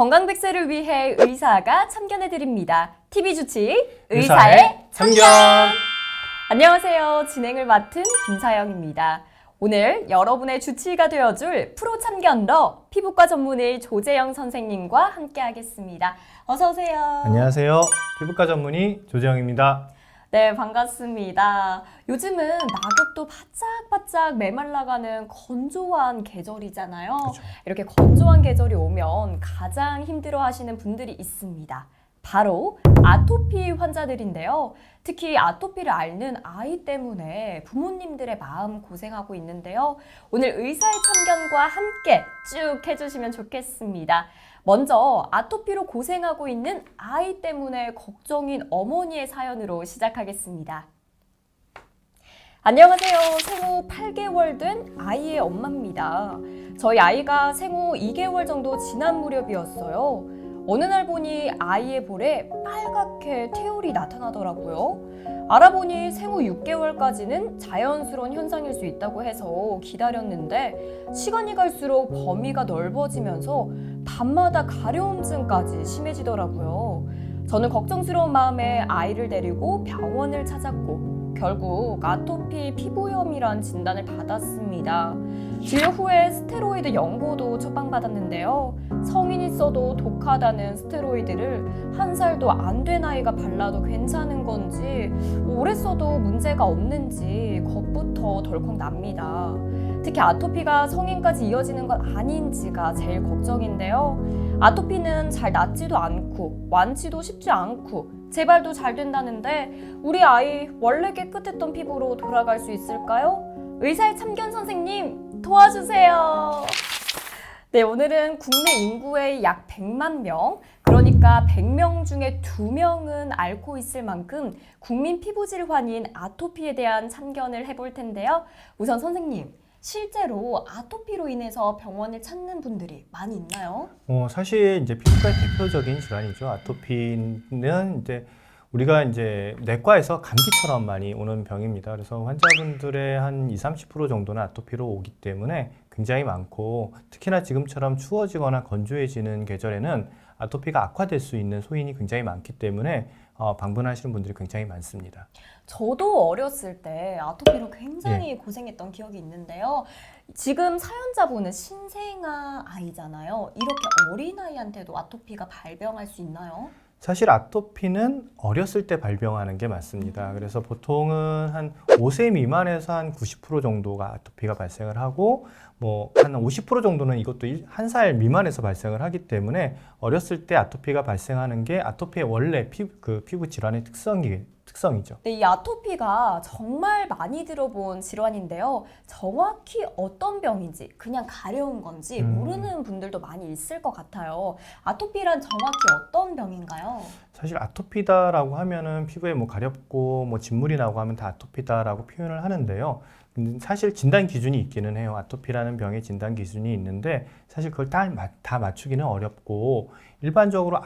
건강 백세를 위해 의사가 참견해드립니다. TV 주치 의사의 참견. 안녕하세요. 진행을 맡은 김사영입니다. 오늘 여러분의 주치의가 되어줄 프로 참견러 피부과 전문의 조재영 선생님과 함께 하겠습니다. 어서 오세요. 안녕하세요. 피부과 전문의 조재영입니다. 네, 반갑습니다. 요즘은 낙엽도 바짝바짝 메말라가는 건조한 계절이잖아요. 그쵸. 이렇게 건조한 계절이 오면 가장 힘들어하시는 분들이 있습니다. 바로 아토피 환자들인데요. 특히 아토피를 앓는 아이 때문에 부모님들의 마음 고생하고 있는데요. 오늘 의사의 참견과 함께 쭉 해주시면 좋겠습니다. 먼저 아토피로 고생하고 있는 아이 때문에 걱정인 어머니의 사연으로 시작하겠습니다. 안녕하세요. 생후 8개월 된 아이의 엄마입니다. 저희 아이가 생후 2개월 정도 지난 무렵이었어요. 어느 날 보니 아이의 볼에 빨갛게 태울이 나타나더라고요. 알아보니 생후 6개월까지는 자연스러운 현상일 수 있다고 해서 기다렸는데 시간이 갈수록 범위가 넓어지면서 밤마다 가려움증까지 심해지더라고요. 저는 걱정스러운 마음에 아이를 데리고 병원을 찾았고 결국 아토피 피부염이란 진단을 받았습니다. 진료 후에 스테로이드 연고도 처방받았는데요. 성인이 써도 독하다는 스테로이드를 1살도 안 된 아이가 발라도 괜찮은 건지 오래 써도 문제가 없는지 겁부터 덜컥 납니다. 특히 아토피가 성인까지 이어지는 건 아닌지가 제일 걱정인데요. 아토피는 잘 낫지도 않고 완치도 쉽지 않고 재발도 잘 된다는데 우리 아이 원래 깨끗했던 피부로 돌아갈 수 있을까요? 의사의 참견 선생님 도와주세요. 네, 오늘은 국내 인구의 약 100만 명, 그러니까 100명 중에 2명은 앓고 있을 만큼 국민 피부 질환인 아토피에 대한 참견을 해볼 텐데요. 우선 선생님, 실제로 아토피로 인해서 병원을 찾는 분들이 많이 있나요? 사실 이제 피부과의 대표적인 질환이죠. 아토피는 이제 우리가 이제 내과에서 감기처럼 많이 오는 병입니다. 그래서 환자분들의 한 20-30% 정도는 아토피로 오기 때문에 굉장히 많고 특히나 지금처럼 추워지거나 건조해지는 계절에는 아토피가 악화될 수 있는 소인이 굉장히 많기 때문에 방문하시는 분들이 굉장히 많습니다. 저도 어렸을 때 아토피로 굉장히 고생했던 기억이 있는데요. 지금 사연자분은 신생아 아이잖아요. 이렇게 어린아이한테도 아토피가 발병할 수 있나요? 사실 아토피는 어렸을 때 발병하는 게 맞습니다. 그래서 보통은 한 5세 미만에서 한 90% 정도가 아토피가 발생을 하고 뭐 한 50% 정도는 이것도 1살 미만에서 발생을 하기 때문에 어렸을 때 아토피가 발생하는 게 아토피의 원래 피부 질환의 특성이죠. 네, 이 아토피가 정말 많이 들어본 질환인데요. 정확히 어떤 병인지, 그냥 가려운 건지 모르는 분들도 많이 있을 것 같아요. 아토피란 정확히 어떤 병인가요? 사실 아토피다라고 하면은 피부에 뭐 가렵고 뭐 진물이 나고 하면 다 아토피다라고 표현을 하는데요. 근데 사실 진단 기준이 있기는 해요. 아토피라는 병의 진단 기준이 있는데 사실 그걸 다 맞추기는 어렵고 일반적으로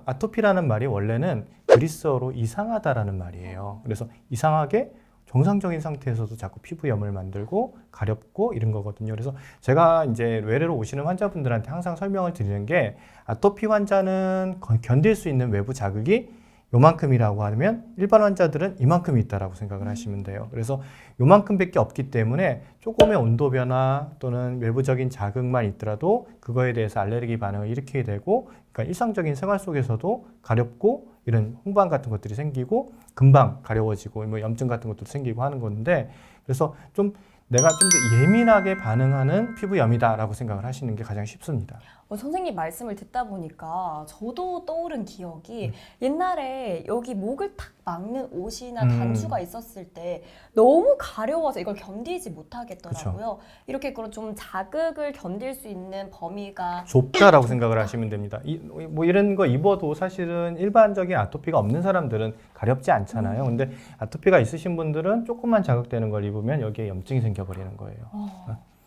아토피라는 말이 원래는 그리스어로 이상하다라는 말이에요. 그래서 이상하게 정상적인 상태에서도 자꾸 피부염을 만들고 가렵고 이런 거거든요. 그래서 제가 이제 외래로 오시는 환자분들한테 항상 설명을 드리는 게 아토피 환자는 견딜 수 있는 외부 자극이 요만큼이라고 하면 일반 환자들은 이만큼 있다라고 생각을 하시면 돼요. 그래서 요만큼밖에 없기 때문에 조금의 온도 변화 또는 외부적인 자극만 있더라도 그거에 대해서 알레르기 반응을 일으키게 되고, 그러니까 일상적인 생활 속에서도 가렵고 이런 홍반 같은 것들이 생기고 금방 가려워지고 뭐 염증 같은 것도 생기고 하는 건데, 그래서 내가 좀 더 예민하게 반응하는 피부염이다라고 생각을 하시는 게 가장 쉽습니다. 선생님 말씀을 듣다 보니까 저도 떠오른 기억이 옛날에 여기 목을 탁 막는 옷이나 단추가 있었을 때 너무 가려워서 이걸 견디지 못하겠더라고요. 그쵸. 이렇게 그런 좀 자극을 견딜 수 있는 범위가 좁다라고 생각을 하시면 됩니다. 뭐 이런 거 입어도 사실은 일반적인 아토피가 없는 사람들은 가렵지 않잖아요. 근데 아토피가 있으신 분들은 조금만 자극되는 걸 입으면 여기에 염증이 생겨버리는 거예요.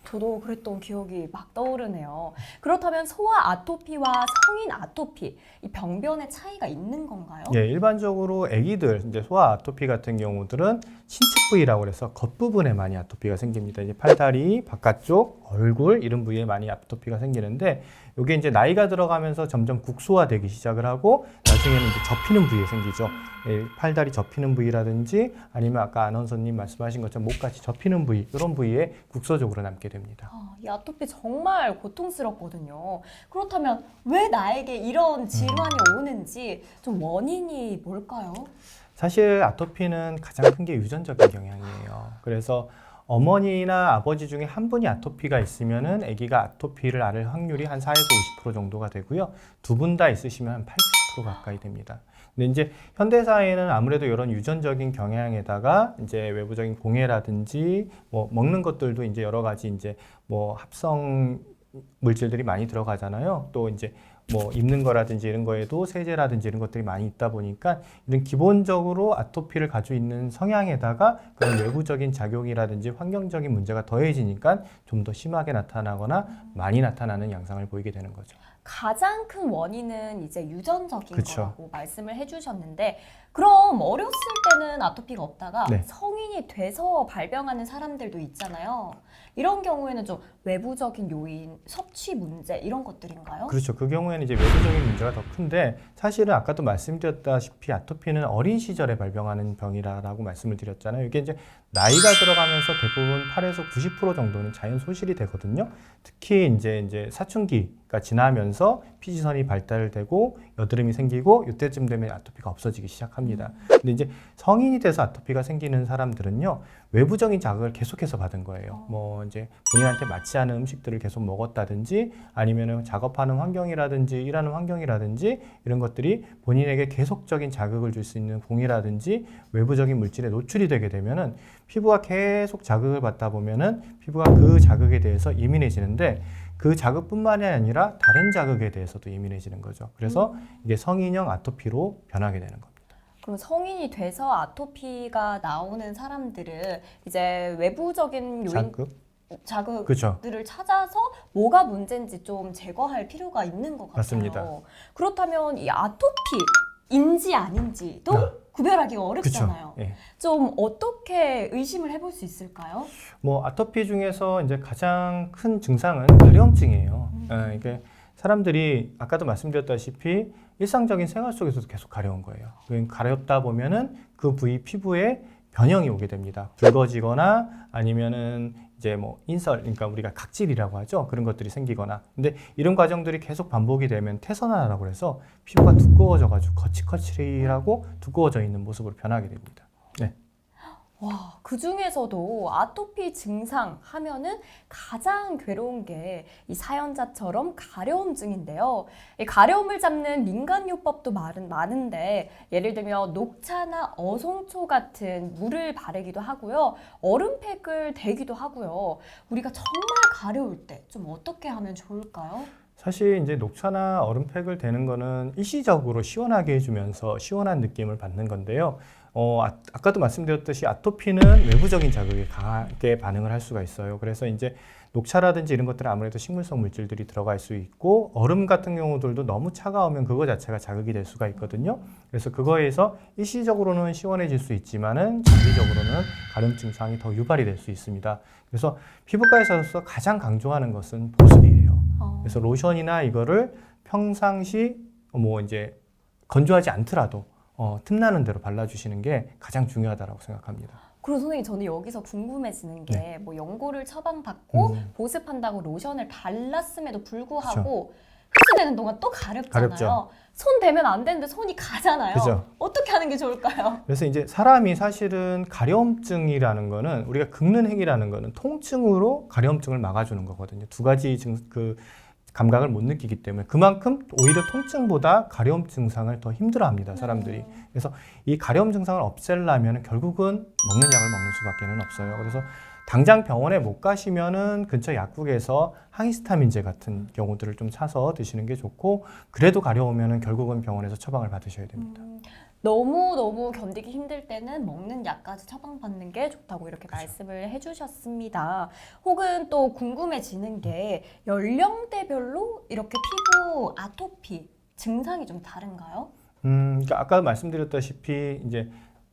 저도 그랬던 기억이 막 떠오르네요. 그렇다면 소아 아토피와 성인 아토피, 이 병변의 차이가 있는 건가요? 예, 일반적으로 아기들, 이제 소아 아토피 같은 경우들은 신측 부위라고 해서 겉부분에 많이 아토피가 생깁니다. 이제 팔다리, 바깥쪽, 얼굴 이런 부위에 많이 아토피가 생기는데 이게 이제 나이가 들어가면서 점점 국소화되기 시작을 하고 나중에는 이제 접히는 부위에 생기죠. 예, 팔다리 접히는 부위라든지 아니면 아까 아나운서님 말씀하신 것처럼 목까지 접히는 부위 이런 부위에 국소적으로 남게 됩니다. 이 아토피 정말 고통스럽거든요. 그렇다면 왜 나에게 이런 질환이 오는지 좀 원인이 뭘까요? 사실 아토피는 가장 큰 게 유전적인 경향이에요. 그래서 어머니나 아버지 중에 한 분이 아토피가 있으면은 아기가 아토피를 앓을 확률이 한 4에서 50% 정도가 되고요. 두 분 다 있으시면 한 80% 가까이 됩니다. 근데 이제 현대 사회는 아무래도 이런 유전적인 경향에다가 이제 외부적인 공해라든지 뭐 먹는 것들도 이제 여러 가지 이제 뭐 합성 물질들이 많이 들어가잖아요. 또 이제 뭐 입는 거라든지 이런 거에도 세제라든지 이런 것들이 많이 있다 보니까 이런 기본적으로 아토피를 가지고 있는 성향에다가 그런 외부적인 작용이라든지 환경적인 문제가 더해지니까 좀 더 심하게 나타나거나 많이 나타나는 양상을 보이게 되는 거죠. 가장 큰 원인은 이제 유전적인 그쵸. 거라고 말씀을 해주셨는데 그럼 어렸을 때는 아토피가 없다가 네. 성인이 돼서 발병하는 사람들도 있잖아요. 이런 경우에는 좀 외부적인 요인, 섭취 문제 이런 것들인가요? 그렇죠. 그 경우에는 이제 외부적인 문제가 더 큰데 사실은 아까도 말씀드렸다시피 아토피는 어린 시절에 발병하는 병이라고 말씀을 드렸잖아요. 이게 이제 나이가 들어가면서 대부분 8에서 90% 정도는 자연 소실이 되거든요. 특히 이제 사춘기가 지나면서 피지선이 발달되고 여드름이 생기고 이때쯤 되면 아토피가 없어지기 시작합니다. 근데 이제 성인이 돼서 아토피가 생기는 사람들은요. 외부적인 자극을 계속해서 받은 거예요. 뭐 이제 본인한테 맞지 않은 음식들을 계속 먹었다든지 아니면은 작업하는 환경이라든지 일하는 환경이라든지 이런 것들이 본인에게 계속적인 자극을 줄 수 있는 공이라든지 외부적인 물질에 노출이 되게 되면은 피부가 계속 자극을 받다 보면은 피부가 그 자극에 대해서 예민해지는데 그 자극뿐만이 아니라 다른 자극에 대해서도 예민해지는 거죠. 그래서 이게 성인형 아토피로 변하게 되는 겁니다. 그럼 성인이 돼서 아토피가 나오는 사람들은 이제 외부적인 요인, 자극? 그렇죠. 자극들을 찾아서 뭐가 문제인지 좀 제거할 필요가 있는 것 같아요. 맞습니다. 그렇다면 이 아토피인지 아닌지도 구별하기가 어렵잖아요. 예. 좀 어떻게 의심을 해볼 수 있을까요? 뭐 아토피 중에서 이제 가장 큰 증상은 가려움증이에요. 이게 사람들이 아까도 말씀드렸다시피 일상적인 생활 속에서도 계속 가려운 거예요. 가렵다 보면은 그 부위 피부에 변형이 오게 됩니다. 붉어지거나 아니면은 이제 뭐 인설, 그러니까 우리가 각질이라고 하죠. 그런 것들이 생기거나. 근데 이런 과정들이 계속 반복이 되면 태선화라고 해서 피부가 두꺼워져가지고 거칠거칠하고 두꺼워져 있는 모습으로 변하게 됩니다. 네. 와, 그 중에서도 아토피 증상 하면은 가장 괴로운 게 이 사연자처럼 가려움증인데요. 이 가려움을 잡는 민간요법도 많은데 예를 들면 녹차나 어송초 같은 물을 바르기도 하고요. 얼음팩을 대기도 하고요. 우리가 정말 가려울 때 좀 어떻게 하면 좋을까요? 사실 이제 녹차나 얼음팩을 대는 거는 일시적으로 시원하게 해주면서 시원한 느낌을 받는 건데요. 아까도 말씀드렸듯이 아토피는 외부적인 자극에 강하게 반응을 할 수가 있어요. 그래서 이제 녹차라든지 이런 것들은 아무래도 식물성 물질들이 들어갈 수 있고 얼음 같은 경우들도 너무 차가우면 그거 자체가 자극이 될 수가 있거든요. 그래서 그거에서 일시적으로는 시원해질 수 있지만은 장기적으로는 가려움 증상이 더 유발이 될 수 있습니다. 그래서 피부과에서 가장 강조하는 것은 보습이에요. 그래서 로션이나 이거를 평상시 뭐 이제 건조하지 않더라도 틈나는 대로 발라주시는 게 가장 중요하다고 생각합니다. 그리고 선생님 저는 여기서 궁금해지는 게 뭐 연고를 처방받고 보습한다고 로션을 발랐음에도 불구하고 흡수되는 동안 또 가렵잖아요. 가렵죠. 손 대면 안 되는데 손이 가잖아요. 그죠. 어떻게 하는 게 좋을까요? 그래서 이제 사람이 사실은 가려움증이라는 거는 우리가 긁는 행위라는 거는 통증으로 가려움증을 막아주는 거거든요. 두 가지 감각을 못 느끼기 때문에 그만큼 오히려 통증보다 가려움 증상을 더 힘들어합니다, 사람들이. 그래서 이 가려움 증상을 없애려면 결국은 먹는 약을 먹는 수밖에는 없어요. 그래서 당장 병원에 못 가시면은 근처 약국에서 항히스타민제 같은 경우들을 좀 사서 드시는 게 좋고 그래도 가려우면은 결국은 병원에서 처방을 받으셔야 됩니다. 너무 견디기 힘들 때는 먹는 약까지 처방받는 게 좋다고 이렇게 그렇죠. 말씀을 해주셨습니다. 혹은 또 궁금해지는 게 연령대별로 이렇게 피부 아토피 증상이 좀 다른가요? 그러니까 아까 말씀드렸다시피 이제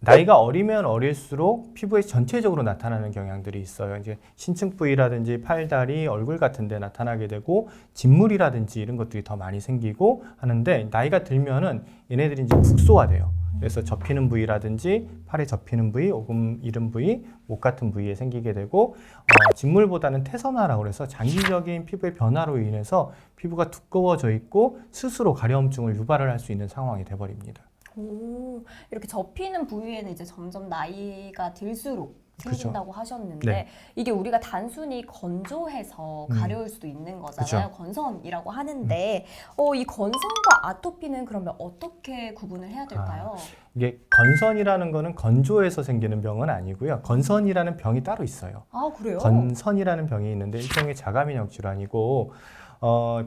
나이가 어리면 어릴수록 피부에 전체적으로 나타나는 경향들이 있어요. 이제 신층 부위라든지 팔다리, 얼굴 같은 데 나타나게 되고 진물이라든지 이런 것들이 더 많이 생기고 하는데 나이가 들면은 얘네들이 이제 국소화돼요. 그래서 접히는 부위라든지 팔에 접히는 부위, 오금 이른 부위, 목 같은 부위에 생기게 되고 진물보다는 태선화라고 해서 장기적인 피부의 변화로 인해서 피부가 두꺼워져 있고 스스로 가려움증을 유발을 할 수 있는 상황이 돼버립니다. 오, 이렇게 접히는 부위에는 이제 점점 나이가 들수록 생긴다고 하셨는데 네. 이게 우리가 단순히 건조해서 가려울 수도 있는 거잖아요. 건선이라고 하는데 이 건선과 아토피는 그러면 어떻게 구분을 해야 될까요? 이게 건선이라는 거는 건조해서 생기는 병은 아니고요. 건선이라는 병이 따로 있어요. 아, 그래요? 건선이라는 병이 있는데 일종의 자가면역 질환이고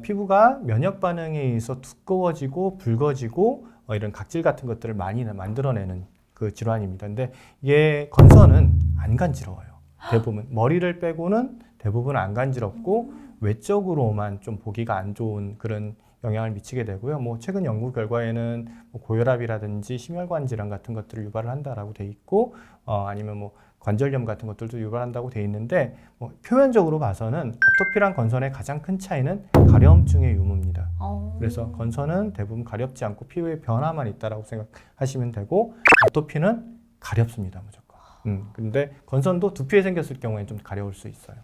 피부가 면역 반응에 의해서 두꺼워지고 붉어지고 이런 각질 같은 것들을 많이 만들어내는 그 질환입니다. 근데 이게 건선은 안 간지러워요. 대부분 머리를 빼고는 대부분 안 간지럽고 외적으로만 좀 보기가 안 좋은 그런 영향을 미치게 되고요. 뭐 최근 연구 결과에는 뭐 고혈압이라든지 심혈관 질환 같은 것들을 유발을 한다라고 돼 있고 아니면 뭐 관절염 같은 것들도 유발한다고 돼 있는데 뭐 표면적으로 봐서는 아토피랑 건선의 가장 큰 차이는 가려움증의 유무입니다. 그래서 건선은 대부분 가렵지 않고 피부에 변화만 있다라고 생각하시면 되고 아토피는 가렵습니다, 무조건. 근데 건선도 두피에 생겼을 경우에 좀 가려울 수 있어요.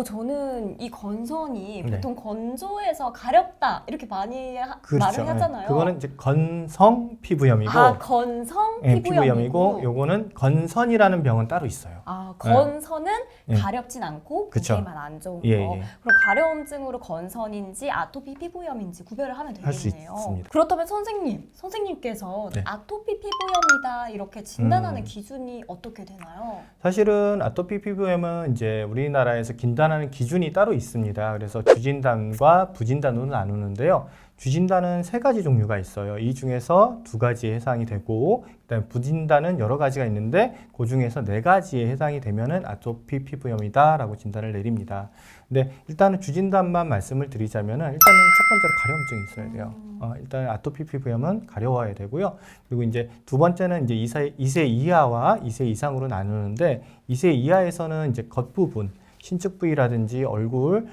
저는 이 건선이 네. 보통 건조해서 가렵다 이렇게 많이 그렇죠. 말을 하잖아요. 그거는 이제 건성 피부염이고, 건성 피부염이고, 요거는 건선이라는 병은 따로 있어요. 건선은 네. 가렵진 않고 그쵸. 보기에만 안 좋은 거. 예. 그럼 가려움증으로 건선인지 아토피 피부염인지 구별을 하면 할 수 되겠네요. 있습니다. 그렇다면 선생님께서 네. 아토피 피부염이다 이렇게 진단하는 기준이 어떻게 되나요? 사실은 아토피 피부염은 이제 우리나라에서 진단하는 기준이 따로 있습니다. 그래서 주진단과 부진단으로 나누는데요. 주진단은 3가지 종류가 있어요. 이 중에서 2가지에 해당이 되고, 그다음에 부진단은 여러 가지가 있는데 그 중에서 4가지에 해당이 되면은 아토피 피부염이다라고 진단을 내립니다. 근데 일단은 주진단만 말씀을 드리자면은 일단은 첫 번째로 가려움증이 있어야 돼요. 일단 아토피 피부염은 가려워야 되고요. 그리고 이제 두 번째는 이제 2세 이하와 2세 이상으로 나누는데 2세 이하에서는 이제 겉부분 신축 부위라든지 얼굴,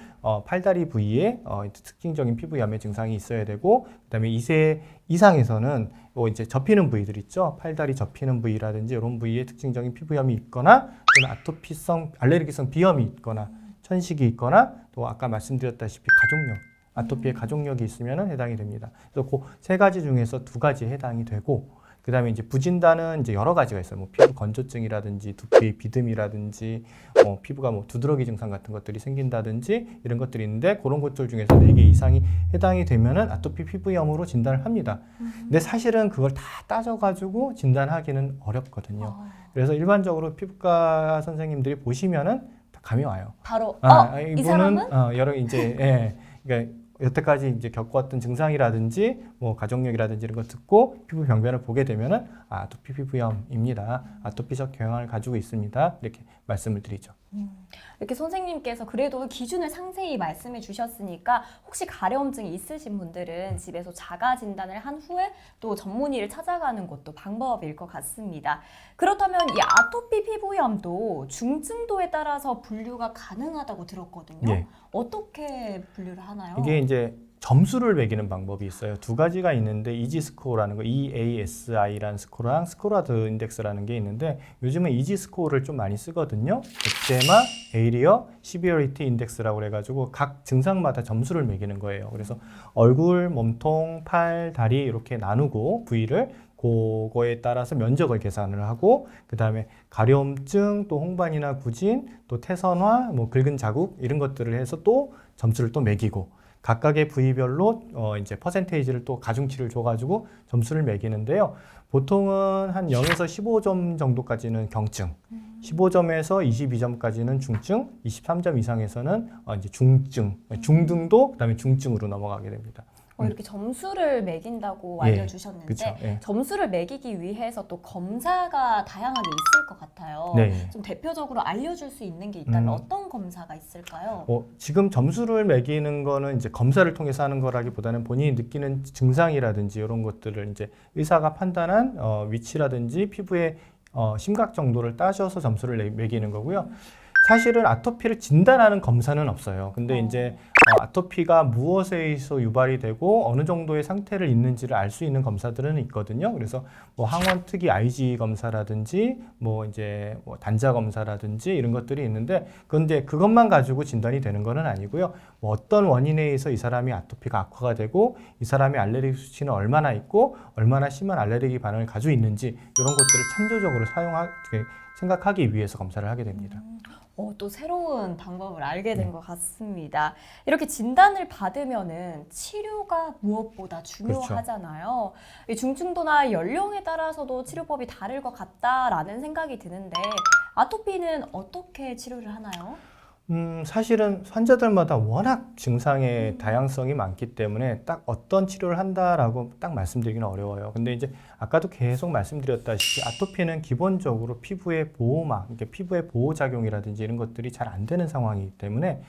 팔다리 부위에 특징적인 피부염의 증상이 있어야 되고, 그다음에 2세 이상에서는 이제 접히는 부위들 있죠. 팔다리 접히는 부위라든지 이런 부위에 특징적인 피부염이 있거나 또는 아토피성 알레르기성 비염이 있거나 천식이 있거나 또 아까 말씀드렸다시피 가족력, 아토피의 가족력이 있으면 해당이 됩니다. 그래서 그 3가지 중에서 2가지에 해당이 되고, 그 다음에 이제 부진단은 이제 여러 가지가 있어요. 뭐 피부 건조증이라든지 두피 비듬이라든지 피부가 뭐 두드러기 증상 같은 것들이 생긴다든지 이런 것들이 있는데 그런 것들 중에서 4개 이상이 해당이 되면은 아토피 피부염으로 진단을 합니다. 근데 사실은 그걸 다 따져가지고 진단하기는 어렵거든요. 그래서 일반적으로 피부과 선생님들이 보시면은 다 감이 와요. 바로 이 이분은 사람은 여러 이제 그러니까 여태까지 이제 겪어왔던 증상이라든지 뭐 가족력이라든지 이런 거 듣고 피부 병변을 보게 되면은 아토피 피부염입니다. 아토피적 경향을 가지고 있습니다. 이렇게 말씀을 드리죠. 이렇게 선생님께서 그래도 기준을 상세히 말씀해 주셨으니까 혹시 가려움증이 있으신 분들은 집에서 자가 진단을 한 후에 또 전문의를 찾아가는 것도 방법일 것 같습니다. 그렇다면 이 아토피 피부염도 중증도에 따라서 분류가 가능하다고 들었거든요. 예. 어떻게 분류를 하나요? 이게 이제 점수를 매기는 방법이 있어요. 2가지가 있는데 이지 스코어라는 거, EASI라는 스코어랑 스코라드 인덱스라는 게 있는데 요즘은 이지 스코어를 좀 많이 쓰거든요. 엑제마, 에이리어, 시비어리티 인덱스라고 해가지고 각 증상마다 점수를 매기는 거예요. 그래서 얼굴, 몸통, 팔, 다리 이렇게 나누고 부위를 그거에 따라서 면적을 계산을 하고 그 다음에 가려움증, 또 홍반이나 구진, 또 태선화, 뭐 긁은 자국 이런 것들을 해서 또 점수를 또 매기고 각각의 부위별로 이제 퍼센테이지를 또 가중치를 줘가지고 점수를 매기는데요. 보통은 한 0에서 15점 정도까지는 경증, 15점에서 22점까지는 중증, 23점 이상에서는 이제 중증, 중등도 그다음에 중증으로 넘어가게 됩니다. 이렇게 점수를 매긴다고 예, 알려주셨는데 그쵸, 예. 점수를 매기기 위해서 또 검사가 다양하게 있을 것 같아요. 네. 좀 대표적으로 알려줄 수 있는 게 있다면 음. 어떤 검사가 있을까요? 지금 점수를 매기는 거는 이제 검사를 통해서 하는 거라기보다는 본인이 느끼는 증상이라든지 이런 것들을 이제 의사가 판단한 위치라든지 피부의 심각 정도를 따져서 점수를 매기는 거고요. 사실은 아토피를 진단하는 검사는 없어요. 근데 이제 아토피가 무엇에 의해서 유발이 되고 어느 정도의 상태를 있는지를 알 수 있는 검사들은 있거든요. 그래서 뭐 항원 특이 IG 검사라든지 뭐 이제 뭐 단자 검사라든지 이런 것들이 있는데 그런데 그것만 가지고 진단이 되는 거는 아니고요. 뭐 어떤 원인에 의해서 이 사람이 아토피가 악화가 되고 이 사람의 알레르기 수치는 얼마나 있고 얼마나 심한 알레르기 반응을 가지고 있는지 이런 것들을 참조적으로 생각하기 위해서 검사를 하게 됩니다. 또 새로운 방법을 알게 된 네. 것 같습니다. 이렇게 진단을 받으면은 치료가 무엇보다 중요하잖아요. 이 중증도나 연령에 따라서도 치료법이 다를 것 같다라는 생각이 드는데 아토피는 어떻게 치료를 하나요? 사실은 환자들마다 워낙 증상의 다양성이 많기 때문에 딱 어떤 치료를 한다라고 딱 말씀드리기는 어려워요. 근데 이제 아까도 계속 말씀드렸다시피 아토피는 기본적으로 피부의 보호막, 그러니까 피부의 보호작용이라든지 이런 것들이 잘 안 되는 상황이기 때문에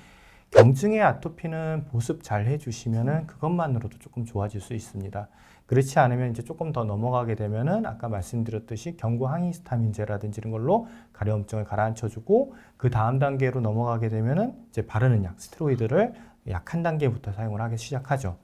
경증의 아토피는 보습 잘 해주시면은 그것만으로도 조금 좋아질 수 있습니다. 그렇지 않으면 이제 조금 더 넘어가게 되면은 아까 말씀드렸듯이 경구 항히스타민제라든지 이런 걸로 가려움증을 가라앉혀주고 그 다음 단계로 넘어가게 되면은 이제 바르는 약, 스테로이드를 약 한 단계부터 사용을 하기 시작하죠.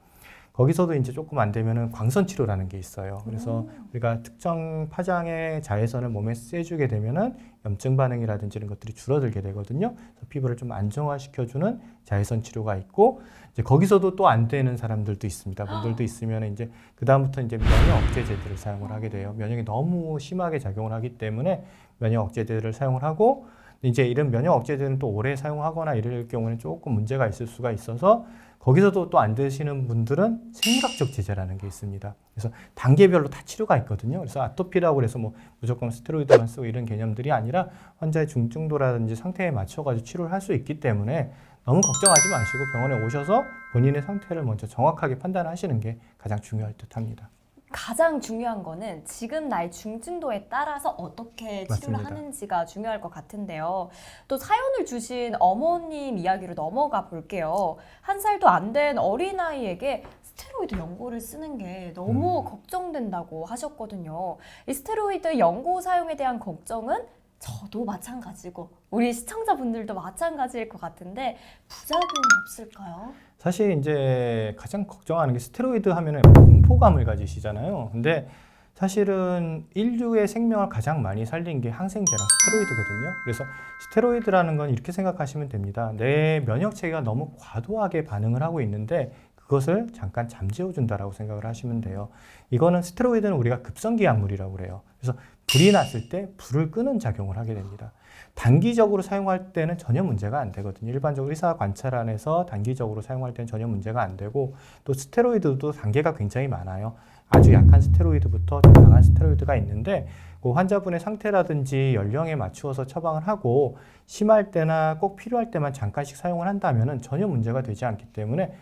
거기서도 이제 조금 안 되면은 광선 치료라는 게 있어요. 그래서 우리가 특정 파장의 자외선을 몸에 쐬주게 되면은 염증 반응이라든지 이런 것들이 줄어들게 되거든요. 그래서 피부를 좀 안정화시켜주는 자외선 치료가 있고 이제 거기서도 또 안 되는 사람들도 있습니다. 분들도 있으면 이제 그 다음부터 이제 면역 억제제들을 사용을 하게 돼요. 면역이 너무 심하게 작용을 하기 때문에 면역 억제제들을 사용을 하고 이제 이런 면역 억제제는 또 오래 사용하거나 이럴 경우는 조금 문제가 있을 수가 있어서 거기서도 또 안 되시는 분들은 생물학적 제재라는 게 있습니다. 그래서 단계별로 다 치료가 있거든요. 그래서 아토피라고 해서 뭐 무조건 스테로이드만 쓰고 이런 개념들이 아니라 환자의 중증도라든지 상태에 맞춰가지고 치료를 할 수 있기 때문에 너무 걱정하지 마시고 병원에 오셔서 본인의 상태를 먼저 정확하게 판단하시는 게 가장 중요할 듯 합니다. 가장 중요한 거는 지금 나의 중증도에 따라서 어떻게 치료를 맞습니다. 하는지가 중요할 것 같은데요. 또 사연을 주신 어머님 이야기로 넘어가 볼게요. 1살도 안 된 어린아이에게 스테로이드 연고를 쓰는 게 너무 걱정된다고 하셨거든요. 이 스테로이드 연고 사용에 대한 걱정은 저도 마찬가지고 우리 시청자분들도 마찬가지일 것 같은데 부작용은 없을까요? 사실 이제 가장 걱정하는 게 스테로이드 하면은 공포감을 가지시잖아요. 근데 사실은 인류의 생명을 가장 많이 살린 게 항생제랑 스테로이드거든요. 그래서 스테로이드라는 건 이렇게 생각하시면 됩니다. 내 면역 체계가 너무 과도하게 반응을 하고 있는데 그것을 잠깐 잠재워 준다라고 생각을 하시면 돼요. 이거는 스테로이드는 우리가 급성기 약물이라고 그래요. 그래서 불이 났을 때 불을 끄는 작용을 하게 됩니다. 단기적으로 사용할 때는 전혀 문제가 안 되거든요. 일반적으로 의사 관찰 안에서 단기적으로 사용할 때는 전혀 문제가 안 되고 또 스테로이드도 단계가 굉장히 많아요. 아주 약한 스테로이드부터 좀 강한 스테로이드가 있는데 그 환자분의 상태라든지 연령에 맞추어서 처방을 하고 심할 때나 꼭 필요할 때만 잠깐씩 사용을 한다면 전혀 문제가 되지 않기 때문에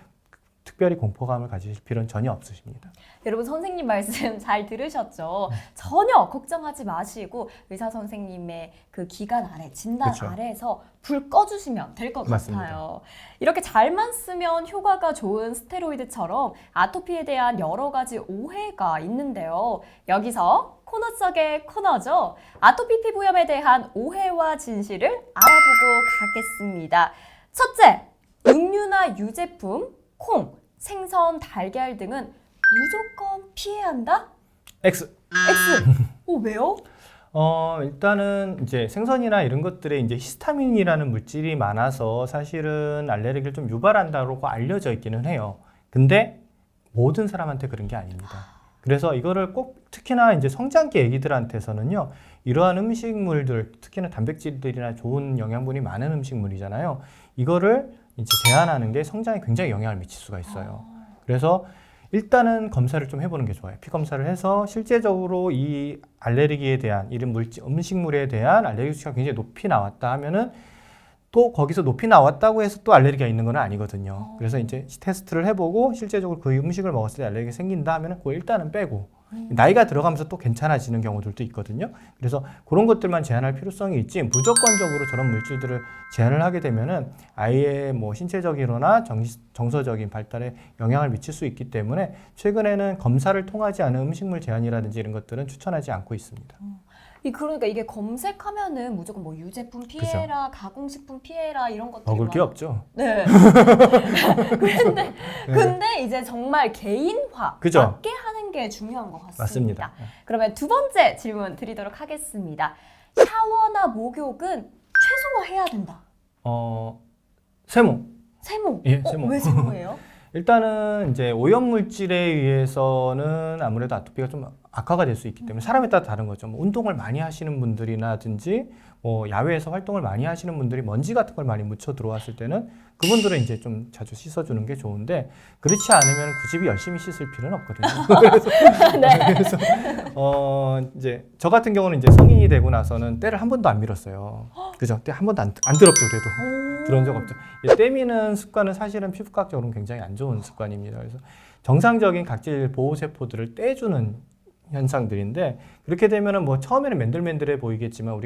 특별히 공포감을 가지실 필요는 전혀 없으십니다. 여러분 선생님 말씀 잘 들으셨죠? 전혀 걱정하지 마시고 의사 선생님의 그 기간 아래, 진단 그렇죠. 아래에서 불 꺼주시면 될 것 맞습니다. 같아요. 이렇게 잘만 쓰면 효과가 좋은 스테로이드처럼 아토피에 대한 여러 가지 오해가 있는데요. 여기서 코너 속의 코너죠. 아토피 피부염에 대한 오해와 진실을 알아보고 가겠습니다. 첫째, 육류나 유제품, 콩, 생선, 달걀 등은 무조건 피해야 한다? X. X. 왜요? 일단은 이제 생선이나 이런 것들에 이제 히스타민이라는 물질이 많아서 사실은 알레르기를 좀 유발한다고 알려져 있기는 해요. 근데 모든 사람한테 그런 게 아닙니다. 그래서 이거를 꼭 특히나 이제 성장기 애기들한테서는요, 이러한 음식물들, 특히나 단백질들이나 좋은 영양분이 많은 음식물이잖아요. 이거를 이제 제한하는 게 성장에 굉장히 영향을 미칠 수가 있어요. 그래서 일단은 검사를 좀 해보는 게 좋아요. 피 검사를 해서 실제적으로 이 알레르기에 대한 이런 물질, 음식물에 대한 알레르기 수치가 굉장히 높이 나왔다 하면은 또 거기서 높이 나왔다고 해서 또 알레르기가 있는 건 아니거든요. 그래서 이제 테스트를 해보고 실제적으로 그 음식을 먹었을 때 알레르기가 생긴다 하면은 그거 일단은 빼고 나이가 들어가면서 또 괜찮아지는 경우들도 있거든요. 그래서 그런 것들만 제한할 필요성이 있지 무조건적으로 저런 물질들을 제한을 하게 되면은 아이의 뭐 신체적이거나 정서적인 발달에 영향을 미칠 수 있기 때문에 최근에는 검사를 통하지 않은 음식물 제한이라든지 이런 것들은 추천하지 않고 있습니다. 그러니까 이게 검색하면은 무조건 뭐 유제품 피해라, 가공식품 피해라 이런 것들이 먹을 게 없죠. 네. 근데 이제 정말 개인화 그죠. 맞게 하는 게 중요한 것 같습니다. 맞습니다. 그러면 두 번째 질문 드리도록 하겠습니다. 샤워나 목욕은 최소화해야 된다. 세모. 세모. 예, 세모. 왜 세모예요? 일단은 이제 오염물질에 의해서는 아무래도 아토피가 좀 악화가 될 수 있기 때문에 사람에 따라 다른 거죠. 뭐 운동을 많이 하시는 분들이라든지 뭐 야외에서 활동을 많이 하시는 분들이 먼지 같은 걸 많이 묻혀 들어왔을 때는 그분들은 이제 좀 자주 씻어주는 게 좋은데 그렇지 않으면 그 집이 열심히 씻을 필요는 없거든요. 그래서 이제 저 같은 경우는 이제 성인이 되고 나서는 때를 한 번도 안 밀었어요. 그죠? 때 한 번도 안 들었죠, 그래도. 들어온 적 없죠. 때 미는 습관은 사실은 피부과학적으로는 굉장히 안 좋은 습관입니다. 그래서 정상적인 각질 보호 세포들을 떼주는 현상들인데 그렇게 되면은 뭐 처음에는 맨들맨들해 보이겠지만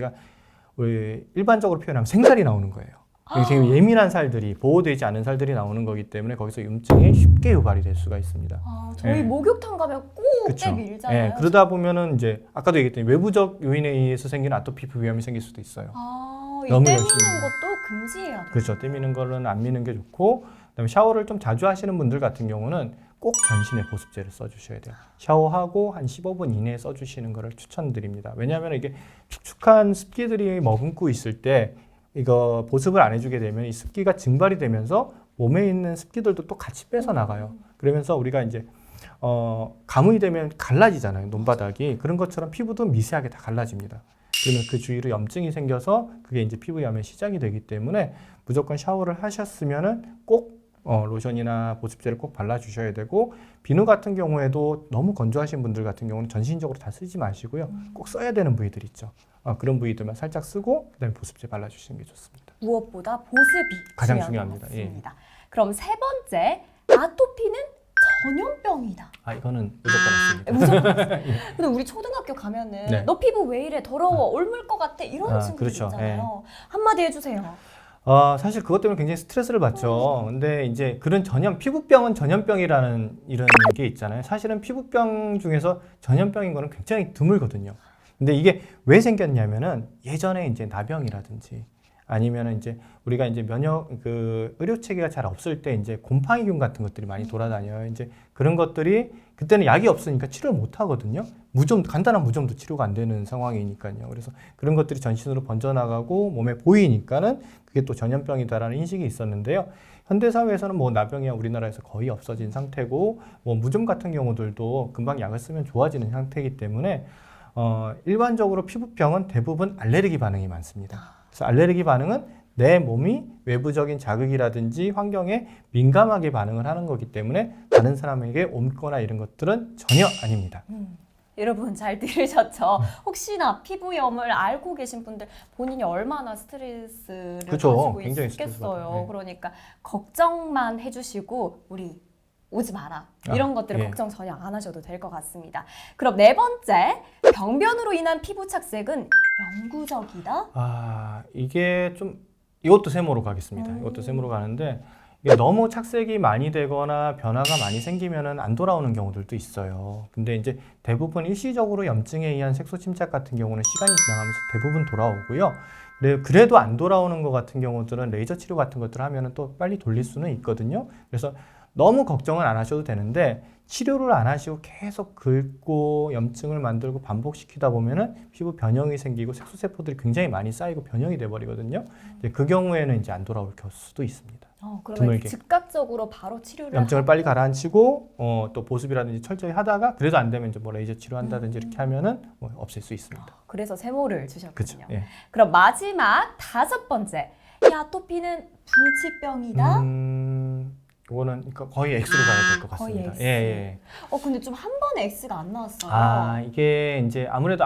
우리 일반적으로 표현하면 생살이 나오는 거예요. 되게 예민한 살들이 보호되지 않은 살들이 나오는 거기 때문에 거기서 염증이 쉽게 유발이 될 수가 있습니다. 저희 목욕탕 가면 꼭 때 밀잖아요. 예, 그러다 보면은 이제 아까도 얘기했더니 외부적 요인에 의해서 생긴 아토피 부위염이 생길 수도 있어요. 이 너무 때 열심히 미는 것도 금지해야 돼요. 그렇죠. 때 미는 거는 안 미는 게 좋고 그다음에 샤워를 좀 자주 하시는 분들 같은 경우는 꼭 전신에 보습제를 써주셔야 돼요. 샤워하고 한 15분 이내에 써주시는 거를 추천드립니다. 왜냐하면 이게 축축한 습기들이 머금고 있을 때 이거 보습을 안 해주게 되면 이 습기가 증발이 되면서 몸에 있는 습기들도 또 같이 뺏어 나가요. 그러면서 우리가 이제 가뭄이 되면 갈라지잖아요. 논바닥이. 그런 것처럼 피부도 미세하게 다 갈라집니다. 그러면 그 주위로 염증이 생겨서 그게 이제 피부염의 시작이 되기 때문에 무조건 샤워를 하셨으면은 꼭 로션이나 보습제를 꼭 발라주셔야 되고 비누 같은 경우에도 너무 건조하신 분들 같은 경우는 전신적으로 다 쓰지 마시고요. 꼭 써야 되는 부위들 있죠. 그런 부위들만 살짝 쓰고 그다음에 보습제 발라주시는 게 좋습니다. 무엇보다 보습이 가장 중요한 중요합니다. 것 같습니다. 그럼 세 번째, 아토피는 전염병이다. 이거는 무조건 맞습니다. 근데 우리 초등학교 가면은 네. 너 피부 왜 이래 더러워 옮을 것 같아 이런 친구들 그렇죠. 있잖아요. 한마디 해주세요. 사실 그것 때문에 굉장히 스트레스를 받죠. 근데 이제 그런 피부병은 전염병이라는 이런 게 있잖아요. 사실은 피부병 중에서 전염병인 거는 굉장히 드물거든요. 근데 이게 왜 생겼냐면은 예전에 이제 나병이라든지 아니면은 이제 우리가 이제 의료 체계가 잘 없을 때 이제 곰팡이균 같은 것들이 많이 돌아다녀요. 이제 그런 것들이 그때는 약이 없으니까 치료를 못 하거든요. 간단한 무좀도 치료가 안 되는 상황이니까요. 그래서 그런 것들이 전신으로 번져나가고 몸에 보이니까는 그게 또 전염병이다라는 인식이 있었는데요. 현대 사회에서는 뭐 나병이 우리나라에서 거의 없어진 상태고 뭐 무좀 같은 경우들도 금방 약을 쓰면 좋아지는 상태이기 때문에 일반적으로 피부병은 대부분 알레르기 반응이 많습니다. 그래서 알레르기 반응은 내 몸이 외부적인 자극이라든지 환경에 민감하게 반응을 하는 거기 때문에 다른 사람에게 옮거나 이런 것들은 전혀 아닙니다. 여러분 잘 들으셨죠? 혹시나 피부염을 앓고 계신 분들 본인이 얼마나 스트레스를 가지고 굉장히 있겠어요. 네. 그러니까 걱정만 해주시고 우리 오지 마라. 이런 것들을 예. 걱정 전혀 안 하셔도 될 것 같습니다. 그럼 네 번째, 병변으로 인한 피부 착색은 영구적이다? 이것도 세모로 가겠습니다. 이것도 세모로 가는데 이게 너무 착색이 많이 되거나 변화가 많이 생기면은 안 돌아오는 경우들도 있어요. 근데 이제 대부분 일시적으로 염증에 의한 색소 침착 같은 경우는 시간이 지나가면서 대부분 돌아오고요. 그래도 안 돌아오는 것 같은 경우들은 레이저 치료 같은 것들을 하면은 또 빨리 돌릴 수는 있거든요. 그래서 너무 걱정은 안 하셔도 되는데 치료를 안 하시고 계속 긁고 염증을 만들고 반복시키다 보면은 피부 변형이 생기고 색소세포들이 굉장히 많이 쌓이고 변형이 돼버리거든요. 그 경우에는 이제 안 돌아올 수도 있습니다. 그러면 드물게. 즉각적으로 바로 치료를 염증을 빨리 가라앉히고 또 보습이라든지 철저히 하다가 그래도 안 되면 이제 뭐 레이저 치료한다든지 이렇게 하면은 뭐 없앨 수 있습니다. 그래서 세모를 주셨거든요. 그렇죠. 예. 그럼 마지막 다섯 번째, 이 아토피는 불치병이다? 이거는 그러니까 거의 X로 가야 될 것 거의 같습니다. X. 예. 근데 좀 한 번에 X가 안 나왔어요. 이게 이제 아무래도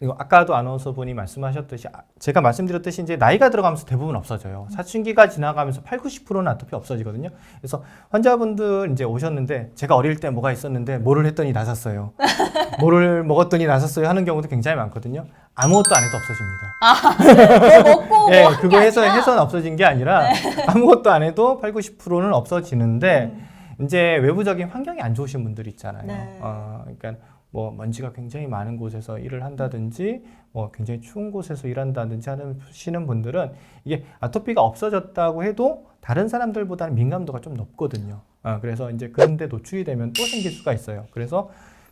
그리고 아까도 아나운서분이 말씀하셨듯이 제가 말씀드렸듯이 이제 나이가 들어가면서 대부분 없어져요. 사춘기가 지나가면서 80~90%는 아토피 없어지거든요. 그래서 환자분들 이제 오셨는데 제가 어릴 때 뭐가 있었는데 뭐를 했더니 나섰어요. 뭐를 먹었더니 나섰어요 하는 경우도 굉장히 많거든요. 아무것도 안 해도 없어집니다. 뭐 먹고 네, 뭐 한 게 그거 아니라? 해서는 없어진 게 아니라 아무것도 안 해도 80~90%는 없어지는데 이제 외부적인 환경이 안 좋으신 분들 있잖아요. 네. 그러니까 뭐 먼지가 굉장히 많은 곳에서 일을 한다든지 뭐 굉장히 추운 곳에서 일한다든지 하시는 분들은 이게 아토피가 없어졌다고 해도 다른 사람들보다는 민감도가 좀 높거든요. 그래서 이제 그런데 노출이 되면 또 생길 수가 있어요. 그래서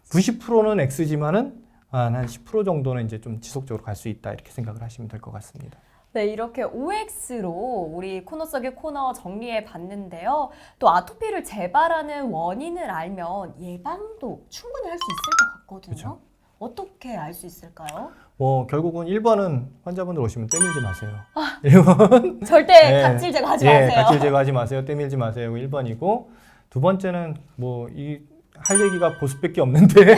90%는 X지만은 한 10% 정도는 이제 좀 지속적으로 갈 수 있다 이렇게 생각을 하시면 될 것 같습니다. 네, 이렇게 OX로 우리 코너 속의 코너 정리해 봤는데요. 또 아토피를 재발하는 원인을 알면 예방도 충분히 할 수 있을 것 같거든요. 그쵸. 어떻게 알 수 있을까요? 뭐 결국은 1번은 환자분들 오시면 때밀지 마세요. 1번 절대 네. 각질 제거하지 예, 마세요. 각질 제거하지 마세요. 때밀지 마세요. 1번이고 두 번째는 뭐 할 얘기가 보습밖에 없는데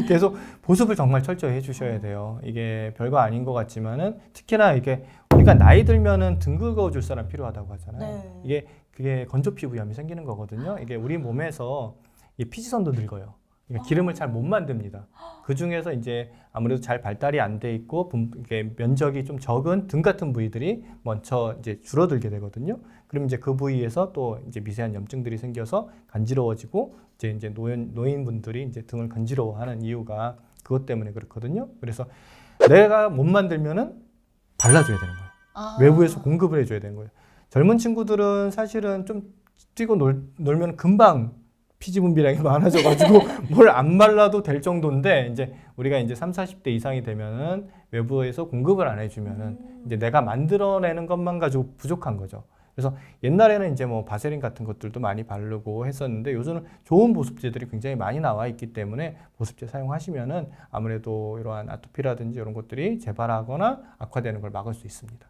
계속 보습을 정말 철저히 해주셔야 돼요. 이게 별거 아닌 것 같지만은 특히나 이게 우리가 나이 들면은 등 긁어줄 사람 필요하다고 하잖아요. 네. 그게 건조 피부염이 생기는 거거든요. 이게 우리 몸에서 이 피지선도 늙어요. 그러니까 기름을 잘 못 만듭니다. 그 중에서 이제 아무래도 잘 발달이 안 돼 있고 이게 면적이 좀 적은 등 같은 부위들이 먼저 이제 줄어들게 되거든요. 그럼 이제 그 부위에서 또 이제 미세한 염증들이 생겨서 간지러워지고 이제 노인분들이 이제 등을 간지러워하는 이유가 그것 때문에 그렇거든요. 그래서 내가 못 만들면은 발라줘야 되는 거예요. 외부에서 공급을 해줘야 되는 거예요. 젊은 친구들은 사실은 좀 뛰고 놀면 금방 피지 분비량이 많아져가지고 뭘 안 발라도 될 정도인데 이제 우리가 이제 30~40대 이상이 되면은 외부에서 공급을 안 해주면은 이제 내가 만들어내는 것만 가지고 부족한 거죠. 그래서 옛날에는 이제 뭐 바세린 같은 것들도 많이 바르고 했었는데 요즘은 좋은 보습제들이 굉장히 많이 나와 있기 때문에 보습제 사용하시면은 아무래도 이러한 아토피라든지 이런 것들이 재발하거나 악화되는 걸 막을 수 있습니다.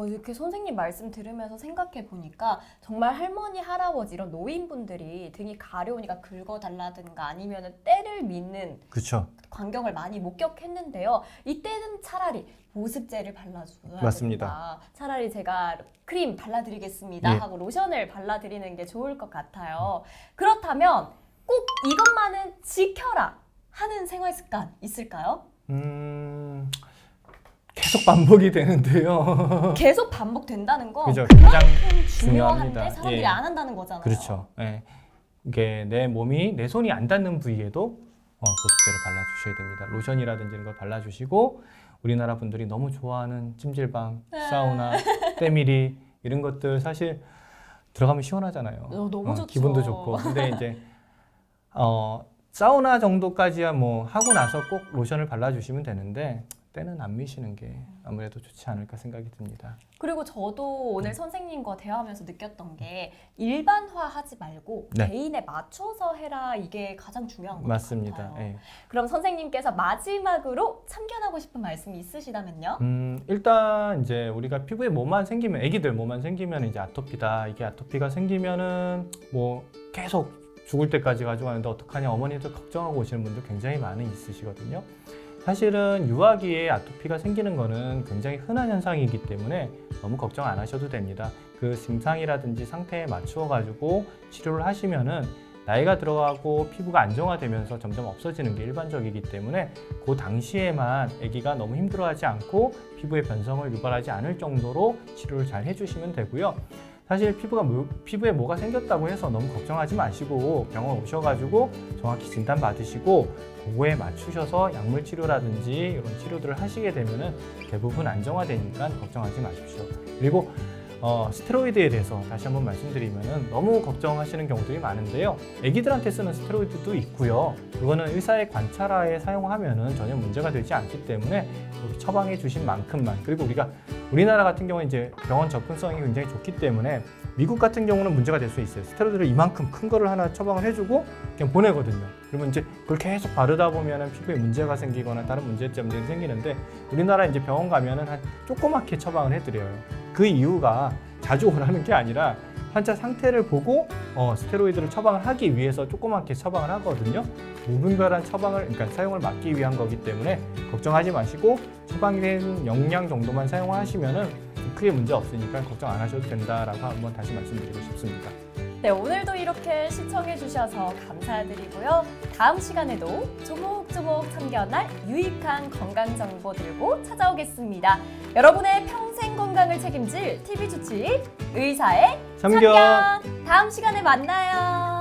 이렇게 선생님 말씀 들으면서 생각해 보니까 정말 할머니, 할아버지 이런 노인분들이 등이 가려우니까 긁어달라든가 아니면 때를 믿는 그렇죠. 광경을 많이 목격했는데요. 이때는 차라리 보습제를 발라줘야 맞습니다. 된다. 차라리 제가 크림 발라드리겠습니다 예. 하고 로션을 발라드리는 게 좋을 것 같아요. 그렇다면 꼭 이것만은 지켜라 하는 생활 습관 있을까요? 계속 반복이 되는데요. 계속 반복된다는 건 그죠. 그만큼 가장 중요한데 중요합니다. 사람들이 예. 안 한다는 거잖아요. 그렇죠. 예. 이게 내 손이 안 닿는 부위에도 보습제를 발라주셔야 됩니다. 로션이라든지 이런 걸 발라주시고 우리나라 분들이 너무 좋아하는 찜질방, 사우나, 때밀이 이런 것들 사실 들어가면 시원하잖아요. 너무 좋죠. 기분도 좋고. 근데 이제 사우나 정도까지야 뭐 하고 나서 꼭 로션을 발라주시면 되는데 때는 안 미시는 게 아무래도 좋지 않을까 생각이 듭니다. 그리고 저도 오늘 선생님과 대화하면서 느꼈던 게 일반화하지 말고 네. 개인에 맞춰서 해라 이게 가장 중요한 것 맞습니다. 같아요. 예. 그럼 선생님께서 마지막으로 참견하고 싶은 말씀이 있으시다면요? 일단 이제 우리가 피부에 뭐만 생기면 애기들 뭐만 생기면 이제 아토피다. 이게 아토피가 생기면은 뭐 계속 죽을 때까지 가지고 가는데 어떡하냐 어머니들 걱정하고 오시는 분들 굉장히 많이 있으시거든요. 사실은 유아기에 아토피가 생기는 거는 굉장히 흔한 현상이기 때문에 너무 걱정 안 하셔도 됩니다. 그 증상이라든지 상태에 맞추어 가지고 치료를 하시면은 나이가 들어가고 피부가 안정화되면서 점점 없어지는 게 일반적이기 때문에 그 당시에만 아기가 너무 힘들어하지 않고 피부의 변성을 유발하지 않을 정도로 치료를 잘 해주시면 되고요. 사실 피부에 뭐가 생겼다고 해서 너무 걱정하지 마시고 병원 오셔가지고 정확히 진단 받으시고 그거에 맞추셔서 약물 치료라든지 이런 치료들을 하시게 되면은 대부분 안정화되니까 걱정하지 마십시오. 그리고 스테로이드에 대해서 다시 한번 말씀드리면은 너무 걱정하시는 경우들이 많은데요. 아기들한테 쓰는 스테로이드도 있고요. 그거는 의사의 관찰하에 사용하면은 전혀 문제가 되지 않기 때문에 처방해 주신 만큼만, 그리고 우리나라 같은 경우는 이제 병원 접근성이 굉장히 좋기 때문에 미국 같은 경우는 문제가 될 수 있어요. 스테로이드를 이만큼 큰 거를 하나 처방을 해주고 그냥 보내거든요. 그러면 이제 그걸 계속 바르다 보면은 피부에 문제가 생기거나 다른 문제점들이 생기는데 우리나라 이제 병원 가면은 한 조그맣게 처방을 해드려요. 그 이유가 자주 오라는 게 아니라 환자 상태를 보고 스테로이드를 처방을 하기 위해서 조그맣게 처방을 하거든요. 무분별한 처방을 그러니까 사용을 막기 위한 거기 때문에 걱정하지 마시고 처방된 용량 정도만 사용하시면은 크게 문제 없으니까 걱정 안 하셔도 된다라고 한번 다시 말씀드리고 싶습니다. 네, 오늘도 이렇게 시청해 주셔서 감사드리고요. 다음 시간에도 조목조목 참견할 유익한 건강 정보 들고 찾아오겠습니다. 여러분의 평생 건강을 책임질 TV 주치 의사의 참견. 다음 시간에 만나요.